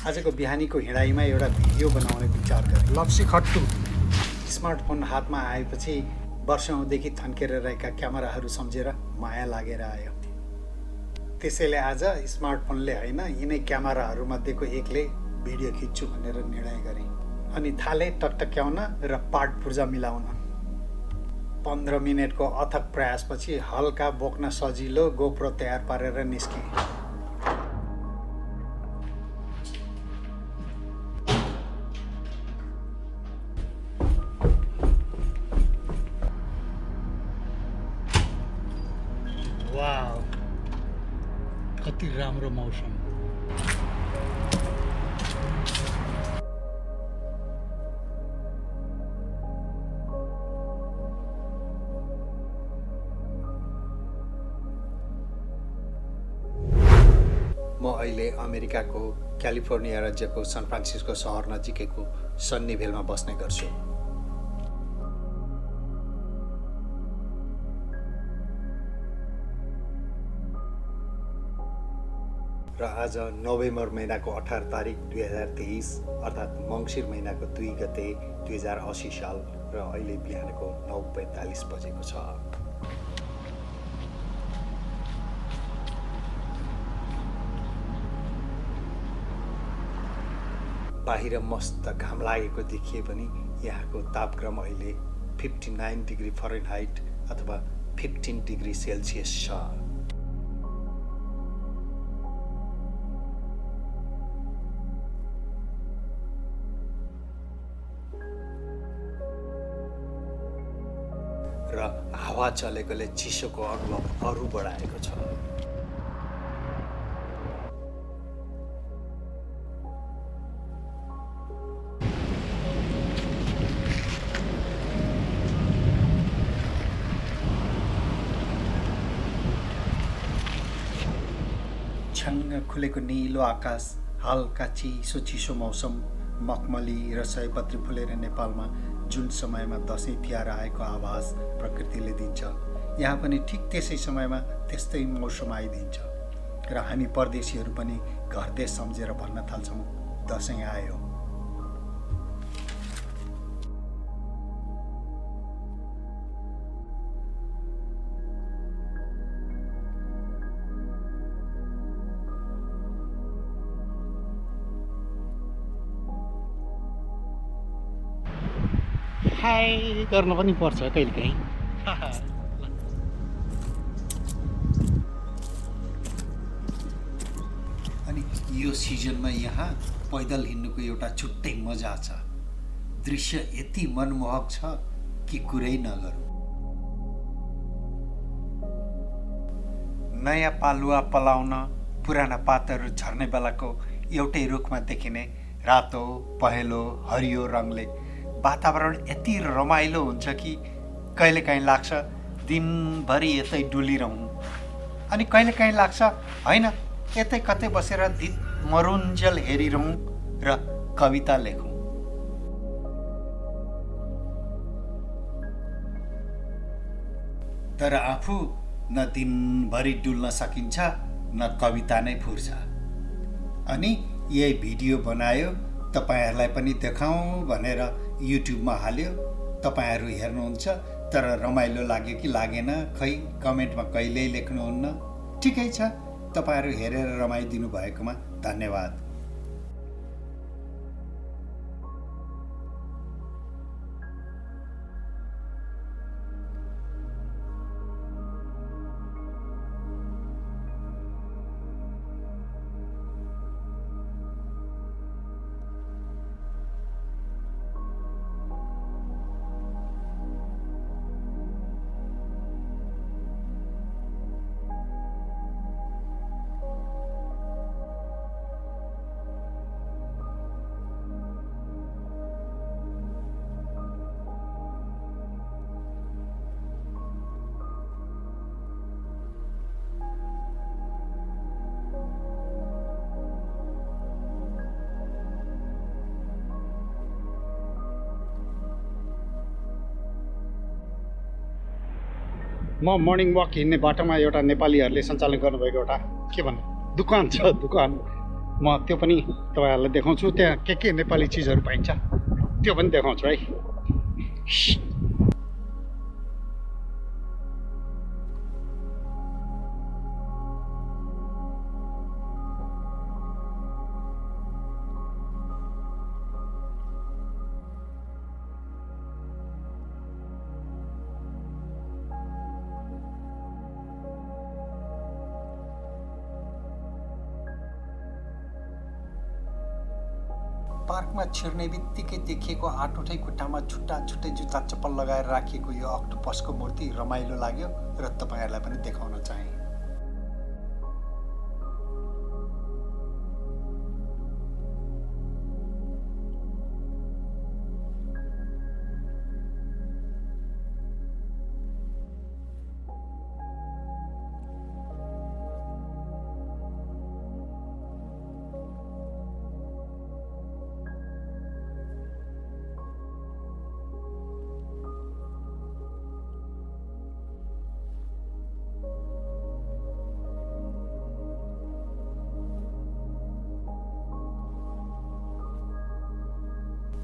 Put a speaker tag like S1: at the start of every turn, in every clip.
S1: आजको बिहानीको हिँडाइमा एउटा भिडियो बनाउने विचार गरेँ।
S2: लप्सी खट्टु।
S1: स्मार्टफोन हातमा आएपछि वर्षौँदेखि थन्केर रहेका क्यामेराहरू सम्झेर माया लागेर आयो। त्यसैले आज स्मार्टफोनले होइन, यिनै क्यामेराहरूमध्येको एकले भिडियो खिच्छु भनेर निर्णय गरेँ। अनि थाले टकटक्याउन र पाठ पूर्जा मिलाउन। 15 मिनेटको अथक प्रयासपछि हल्का बोक्न सजिलो गोप्रो तयार पारेर निस्केँ।
S2: वाउ, कति राम्रो मौसम।
S1: म अहिले अमेरिकाको क्यालिफोर्निया राज्यको सान फ्रान्सिस्को सहर नजिकैको सन्नीभेलमा बस्ने गर्छु। र आज नोभेम्बर महिनाको 18 तारिक 2023 अर्थात् मङ्सिर महिनाको 2 गते 2080 साल र अहिले बिहानको 9:45 बजेको छ। बाहिर मस्त घाम लागेको देखिए पनि यहाँको तापक्रम अहिले 59 डिग्री फरेनहाइट अथवा 15 डिग्री सेल्सियस छ। र हावा चलेकोले चिसोको अनुभव अरू बढाएको छ। छङ्ग खुलेको निलो आकाश, हल्का चिसो चिसो मौसम, मखमली र सयपत्री फुलेर नेपालमा जुन समयमा दसैँ तिहार आएको आभास प्रकृतिले दिन्छ, यहाँ पनि ठिक त्यसै समयमा त्यस्तै मौसम आइदिन्छ र हामी परदेशीहरू पनि घरदेश सम्झेर भन्न थाल्छौँ, दसैँ आयो।
S2: हाई गर्न पनि पर्छ कहिलेकाहीँ।
S1: अनि यो सिजनमा यहाँ पैदल हिँड्नुको एउटा छुट्टै मजा छ। दृश्य यति मनमोहक छ कि कुरै नगरौँ। नयाँ पालुवा पलाउन पुराना पातहरू झर्ने बेलाको एउटै रुखमा देखिने रातो पहेँलो हरियो रङले वातावरण यति रमाइलो हुन्छ कि कहिलेकाहीँ लाग्छ दिनभरि यतै डुलिरहँ। अनि कहिलेकाहीँ लाग्छ होइन, यतै कतै बसेर मरुन्जेल हेरिरहँ र कविता लेखौँ। तर आफू न दिनभरि डुल्न सकिन्छ न कविता नै फुर्छ। अनि यही भिडियो बनायो, तपाईँहरूलाई पनि देखाउँ भनेर युट्युबमा हाल्यो। तपाईँहरू हेर्नुहुन्छ, तर रमाइलो लाग्यो कि लागेन खै कमेन्टमा कहिल्यै लेख्नुहुन्न। ठिकै छ, तपाईँहरू हेरेर रमाइदिनु भएकोमा धन्यवाद।
S2: म मर्निङ वक हिँड्ने बाटोमा एउटा नेपालीहरूले सञ्चालन गर्नुभएको एउटा के भन्नु दुकान छ। दुकान म त्यो पनि तपाईँहरूलाई देखाउँछु। त्यहाँ के नेपाली चिजहरू पाइन्छ त्यो पनि देखाउँछु है।
S1: पार्कमा छिर्ने बित्तिकै देखिएको आठवटै खुट्टामा छुट्टा छुट्टै जुत्ता चप्पल लगाएर राखिएको यो अक्टोपसको मूर्ति रमाइलो लाग्यो र तपाईँहरूलाई पनि देखाउन चाहे।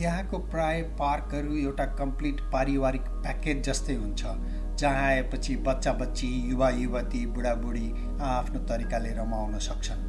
S1: यहाँको प्राय पार्कहरू एउटा कम्प्लिट पारिवारिक प्याकेज जस्तै हुन्छ, जहाँ आएपछि बच्चा बच्ची, युवा युवती, बुढाबुढी आफ्नो तरिकाले रमाउन सक्छन्।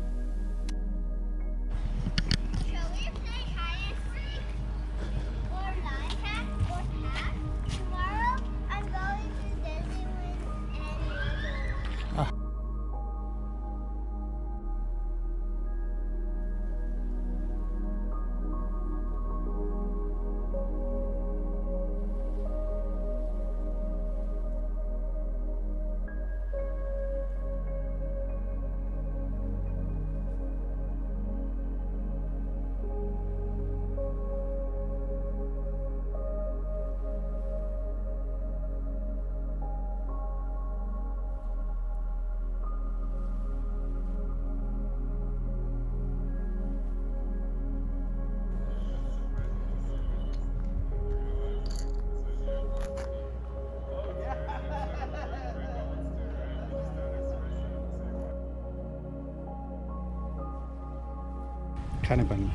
S2: खाने पानी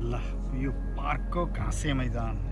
S2: ल यो पार्कको घाँसे मैदान।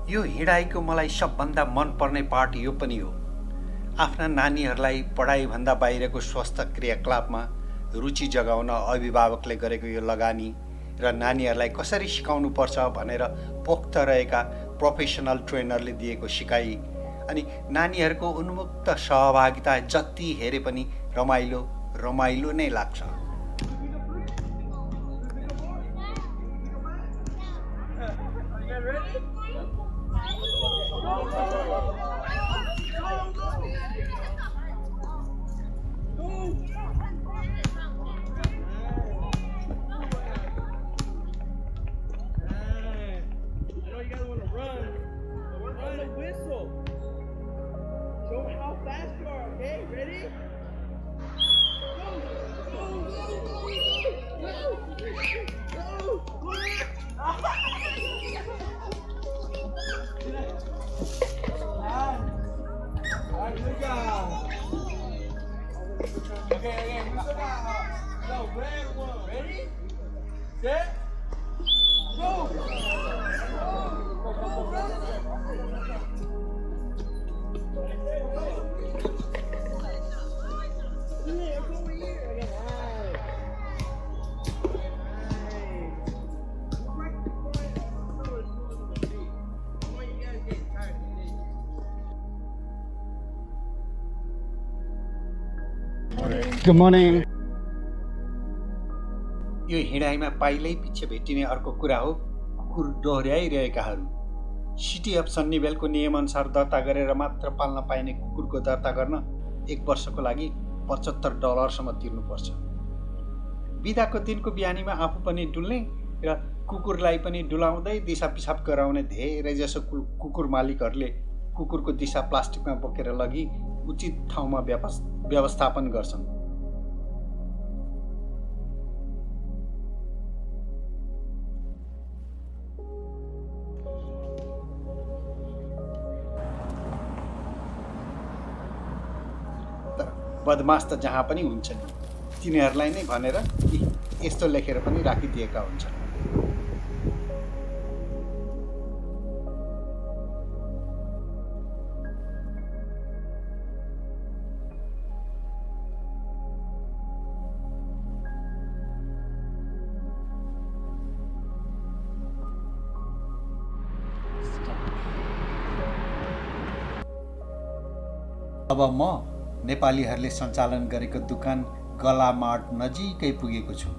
S2: यो हिँडाइको मलाई सबभन्दा मनपर्ने पार्ट यो पनि हो। आफ्ना नानीहरूलाई पढाइभन्दा बाहिरको स्वस्थ क्रियाकलापमा रुचि जगाउन अभिभावकले गरेको यो लगानी र नानीहरूलाई कसरी सिकाउनु पर्छ भनेर पोख्त रहेका प्रोफेसनल ट्रेनरले दिएको सिकाइ अनि नानीहरूको उन्मुक्त सहभागिता जति हेरे पनि रमाइलो रमाइलो नै लाग्छ।
S3: Run the whistle. Show them how fast you are, okay? Ready? Alright, good job. Okay, listen now. Go, red one. Ready? Set. Go!
S1: Good morning.
S2: यो हिँडाइमा पाइलै पछि भेटिने अर्को कुरा हो कुकुर डोर्याइरहेकाहरू। सिटी अफ सन्नीभेलको नियमअनुसार दर्ता गरेर मात्र पाल्न पाइने कुकुरको दर्ता गर्न 1 वर्षको लागि $75 तिर्नुपर्छ। बिदाको दिनको बिहानीमा आफू पनि डुल्ने र कुकुरलाई पनि डुलाउँदै दिशा पिसाब गराउने धेरैजसो कुकुर मालिकहरूले कुकुरको दिशा प्लास्टिकमा बोकेर लगी उचित ठाउँमा व्यवस्थापन गर्छन्। बदमास त जहाँ पनि हुन्छन्, तिनीहरूलाई नै भनेर यस्तो लेखेर पनि राखिदिएका हुन्छन्। अब म नेपालीहरूले सञ्चालन गरेको दुकान गला मार्ट नजिकै पुगेको छु।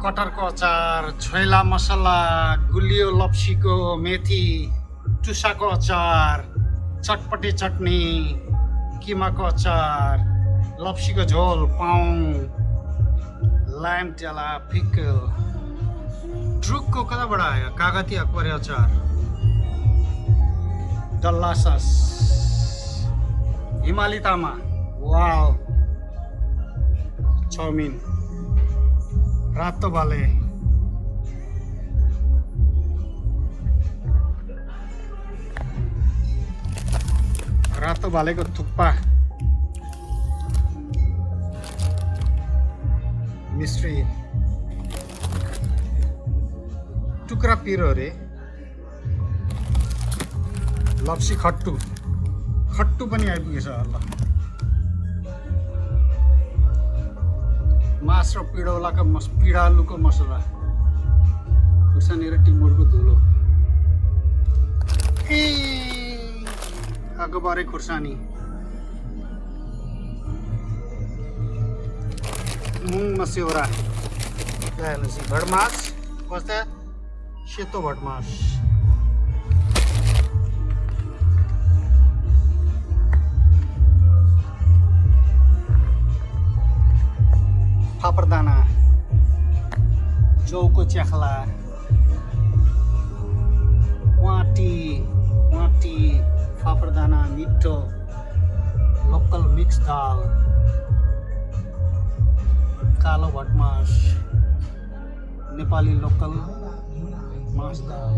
S1: कटरको अचार, छोइला मसला, गुलियो लप्सीको मेथी, टुसाको अचार, चटपटी चटनी, किमाको अचार, लप्सीको झोल, पाउँ, लाइम टेला, पिकल, ड्रुकको कताबाट आयो? कागती अकबरे अचार, डल्ला सस, हिमाली तामा, वाव, चाउमिन, रातो भाले, रातो भालेको थुक्पा, मिस्ट्री, टुक्रा पिरो रे, लप्सी खट्टु पनि आइपुगेछ। ल मास र पिडालुको मसला, खुर्सानी र टिमुरको धुलो, अगबारे खुर्सानी, मुङ मस्यौरा, भडमास, कस्ता सेतो भडमास, फापरदाना, जौको च्याखला, वाटी, फापरदाना, मिठो, लोकल मिक्स दाल, कालो भटमास, नेपाली लोकल मास दाल।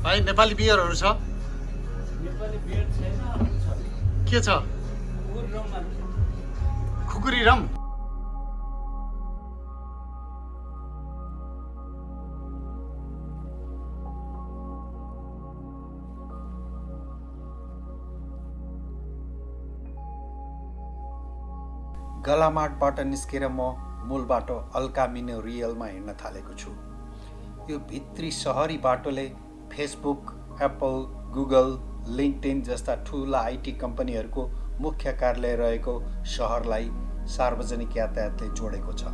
S1: भाइ नेपाली बियरहरू छ?
S3: नेपाली बियर छैन, अरू छ।
S1: के छ?
S3: कुकुर रमहरू छ।
S1: खुकुरी रम?
S2: गलामाटबाट निस्केर म मूल बाटो अल्कामिनो रियलमा हिँड्न थालेको छु। यो भित्री सहरी बाटोले फेसबुक, एप्पल, गुगल, लिङ्कडिन जस्ता ठुला आइटी कम्पनीहरूको मुख्य कार्यालय रहेको सहरलाई सार्वजनिक यातायातले जोडेको छ।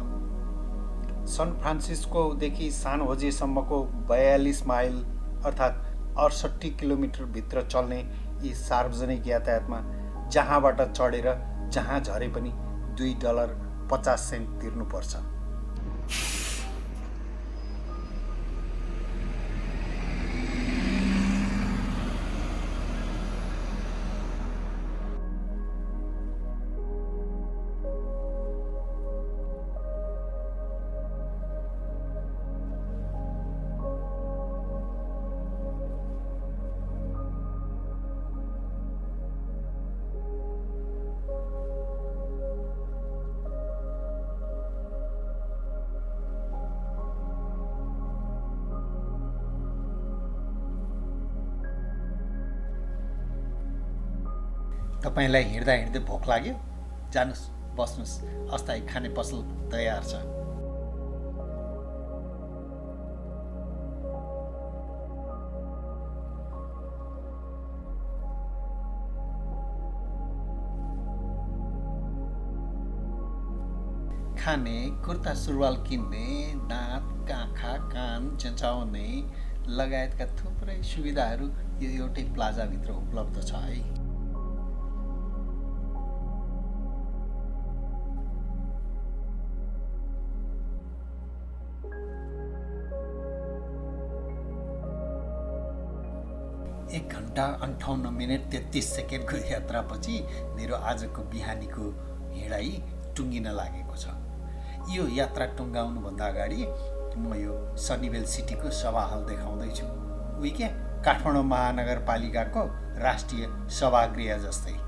S2: सन फ्रान्सिस्कोदेखि सान होजेसम्मको 42 माइल अर्थात् 68 किलोमिटर भित्र चल्ने यी सार्वजनिक यातायातमा जहाँबाट चढेर जहाँ झरे पनि $2.50 तिर्नुपर्छ।
S1: तपाईँलाई हिँड्दा हिँड्दै भोक लाग्यो? जानुस्, बस्नुस्, अस्थायी खाने पसल तयार छ। खाने, कुर्ता सुरुवाल किन्ने, दाँत, आँखा, कान चेचाउने लगायतका थुप्रै सुविधाहरू यो एउटै प्लाजाभित्र उपलब्ध छ है। एक घन्टा 58 मिनट 33 सेकेन्डको यात्रापछि मेरो आजको बिहानीको हिँडाइ टुङ्गिन लागेको छ। यो यात्रा टुङ्गाउनुभन्दा अगाडि म यो सनीवेल सिटीको सभाहल देखाउँदैछु। उही के काठमाडौँ महानगरपालिकाको राष्ट्रिय सभागृह जस्तै।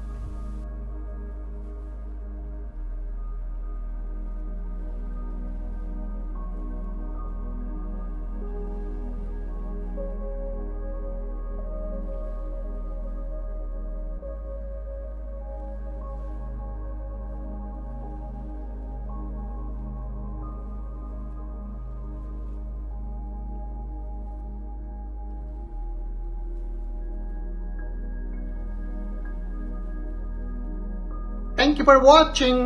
S1: Thank you for watching.